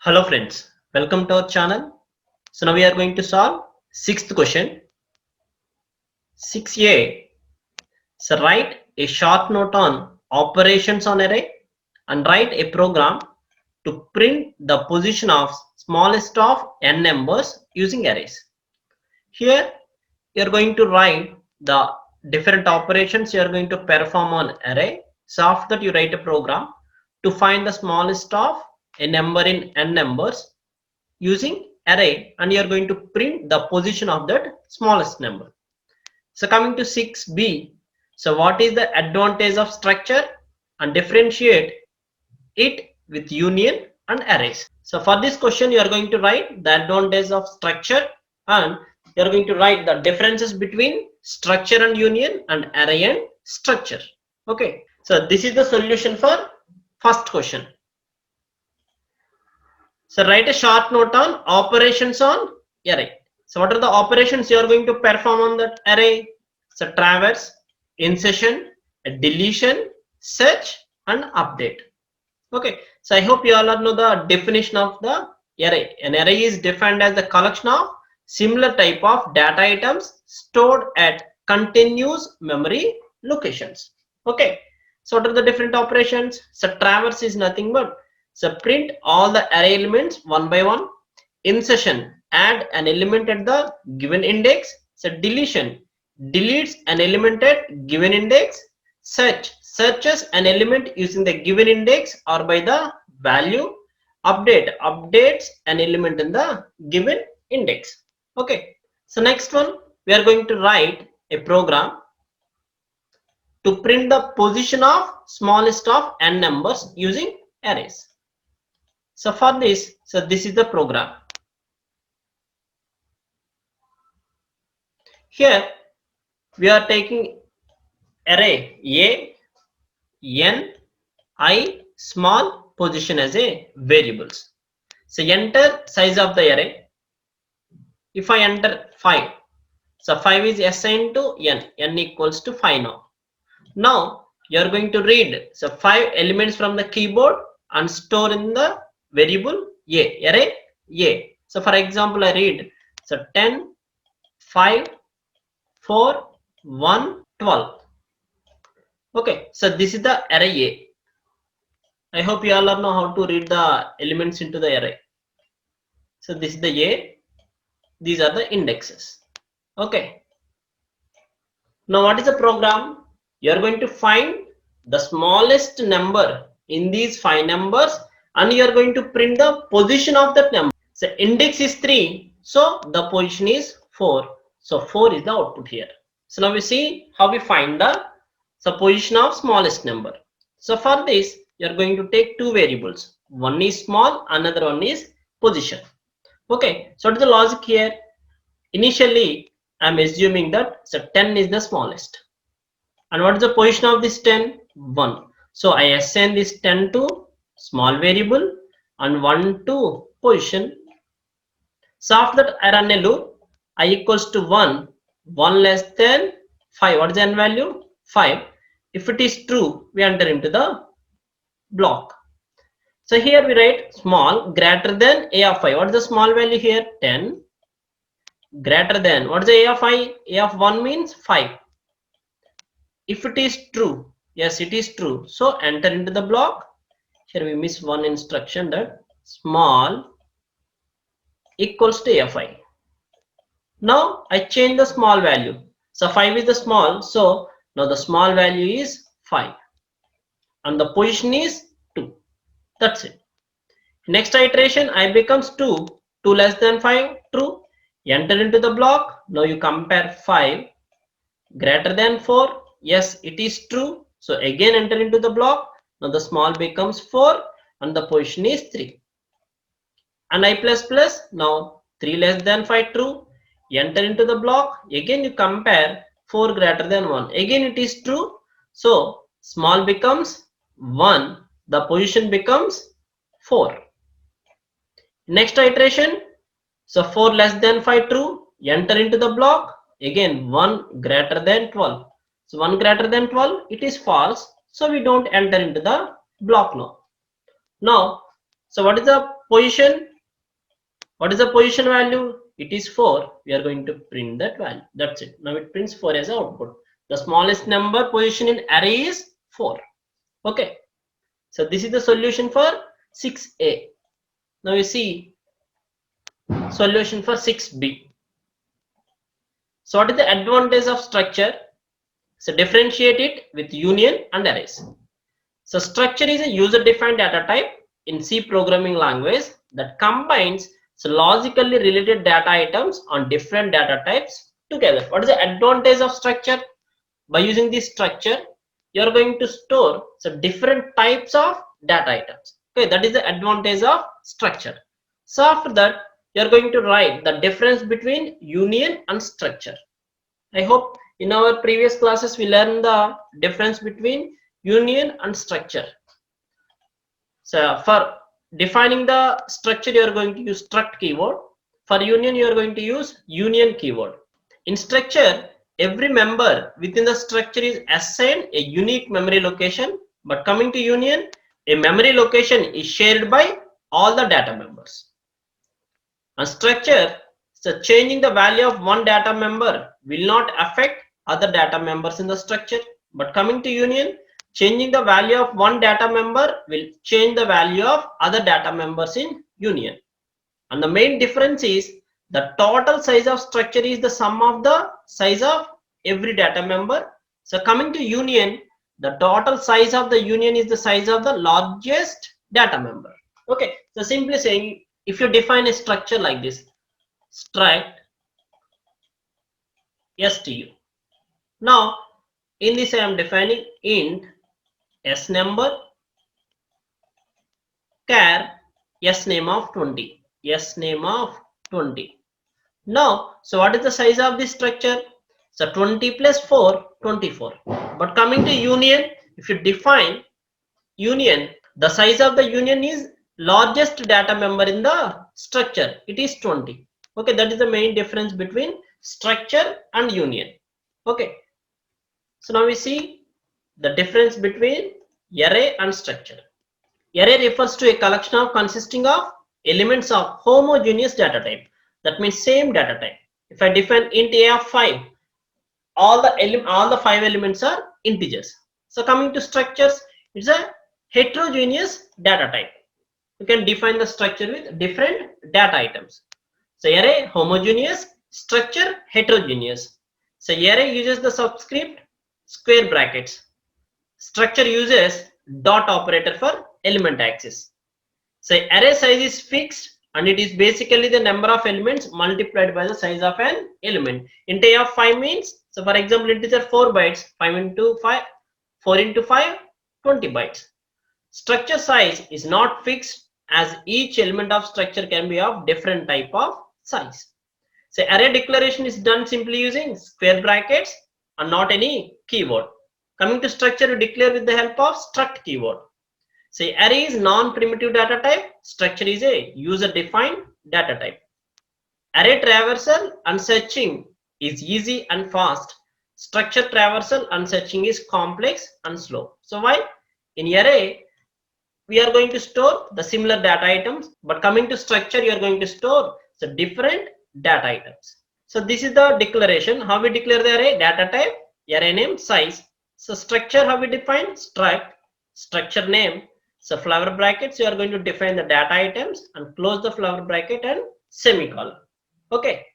Hello friends, welcome to our channel. So now we are going to solve sixth question. 6a. So write a short note on operations on array and write a program to print the position of smallest of n numbers using arrays. Here you are going to write the different operations you are going to perform on array. So after that you write a program to find the smallest of a number in n numbers using array, and you are going to print the position of that smallest number. So coming to 6b, so what is the advantage of structure and differentiate it with union and arrays. So for this question you are going to write the advantage of structure and you are going to write the differences between structure and union and array and structure. Okay, so this is the solution for first question. So write a short note on operations on array. So what are the operations you are going to perform on that array? So traverse, insertion, deletion, search and update. Okay, so I hope you all know the definition of the array. An array is defined as the collection of similar type of data items stored at continuous memory locations. Okay, so what are the different operations? So traverse is nothing but so print all the array elements one by one. Insertion, add an element at the given index. So deletion, deletes an element at given index. Search, searches an element using the given index or by the value. Update, updates an element in the given index. Okay, so next one we are going to write a program to print the position of smallest of n numbers using arrays. So for this, so this is the program. Here we are taking array a, n, I, small, position as a variables. So enter size of the array. If I enter 5, so 5 is assigned to n equals to 5 now. Now you are going to read so 5 elements from the keyboard and store in the variable a, array a. So for example I read so 10, 5, 4, 1, 12. Okay, so this is the array a. I hope you all know how to read the elements into the array. So this is the a, these are the indexes. Okay, now what is the program? You are going to find the smallest number in these 5 numbers and you are going to print the position of that number. So index is 3, so the position is 4. So 4 is the output here. So now we see how we find the position of smallest number. So for this you are going to take two variables. One is small, another one is position. Okay, so what is the logic here? Initially I am assuming that so 10 is the smallest. And what is the position of this 10? 1. So I assign this 10 to small variable and 1 to position. So after that I run a loop. I equals to 1, 1 less than 5. What is the n value? 5. If it is true, we enter into the block. So here we write small greater than a of 5. What is the small value here? 10. Greater than, what is the a of I? A of 1 means 5. If it is true, yes it is true, so enter into the block. Here we miss one instruction, that small equals to a of I. Now I change the small value. So 5 is the small, so now the small value is 5 and the position is 2. That's it. Next iteration I becomes 2, 2 less than 5, true. Enter into the block. Now you compare 5 greater than 4. Yes, it is true. So again enter into the block. Now the small becomes 4 and the position is 3. And I plus plus, now 3 less than 5, true. Enter into the block. Again you compare 4 greater than 1. Again it is true. So small becomes 1. The position becomes 4. Next iteration. So 4 less than 5, true. Enter into the block. Again 1 greater than 12. So 1 greater than 12, it is false. So we don't enter into the block now. Now, so what is the position. What is the position value? It is 4. We are going to print that value. That's it. Now it prints 4 as output. The smallest number position in array is 4. Okay. So this is the solution for 6a. Now you see solution for 6b. So what is the advantage of structure? So differentiate it with union and arrays. So structure is a user-defined data type in C programming language that combines logically related data items on different data types together. What is the advantage of structure? By using this structure, you are going to store different types of data items. Okay, that is the advantage of structure. So after that, you are going to write the difference between union and structure. I hope in our previous classes we learned the difference between union and structure. So for defining the structure, you are going to use struct keyword. For union, you are going to use union keyword. In structure, every member within the structure is assigned a unique memory location. But coming to union, a memory location is shared by all the data members. And structure, so changing the value of one data member will not affect other data members in the structure. But coming to union, changing the value of one data member will change the value of other data members in union. And the main difference is the total size of structure is the sum of the size of every data member. So coming to union, the total size of the union is the size of the largest data member. Okay, so simply saying, if you define a structure like this, struct stu. Now in this I am defining int s number char s name of 20. S name of 20. Now, so what is the size of this structure? So 20 plus 4, 24. But coming to union, if you define union, the size of the union is largest data member in the structure. It is 20. Okay, that is the main difference between structure and union. Okay. So now we see the difference between array and structure. Array refers to a collection of consisting of elements of homogeneous data type. That means same data type. If I define int a of 5, all the 5 elements are integers. So coming to structures, it's a heterogeneous data type. You can define the structure with different data items. So array homogeneous, structure heterogeneous. So array uses the subscript square brackets. Structure uses dot operator for element access. So array size is fixed and it is basically the number of elements multiplied by the size of an element. Int a of 5 means, so for example, integer 4 bytes, 5 into 5, 4 into 5, 20 bytes. Structure size is not fixed as each element of structure can be of different type of size. So array declaration is done simply using square brackets and not any keyword. Coming to structure, we declare with the help of struct keyword. Say array is non-primitive data type, structure is a user-defined data type. Array traversal and searching is easy and fast. Structure traversal and searching is complex and slow. So why? In array, we are going to store the similar data items, but coming to structure, you are going to store the different data items. So this is the declaration. How we declare the array? Data type, array name, size. So structure, how we define? Struct, structure name. So flower brackets, you are going to define the data items and close the flower bracket and semicolon. Okay.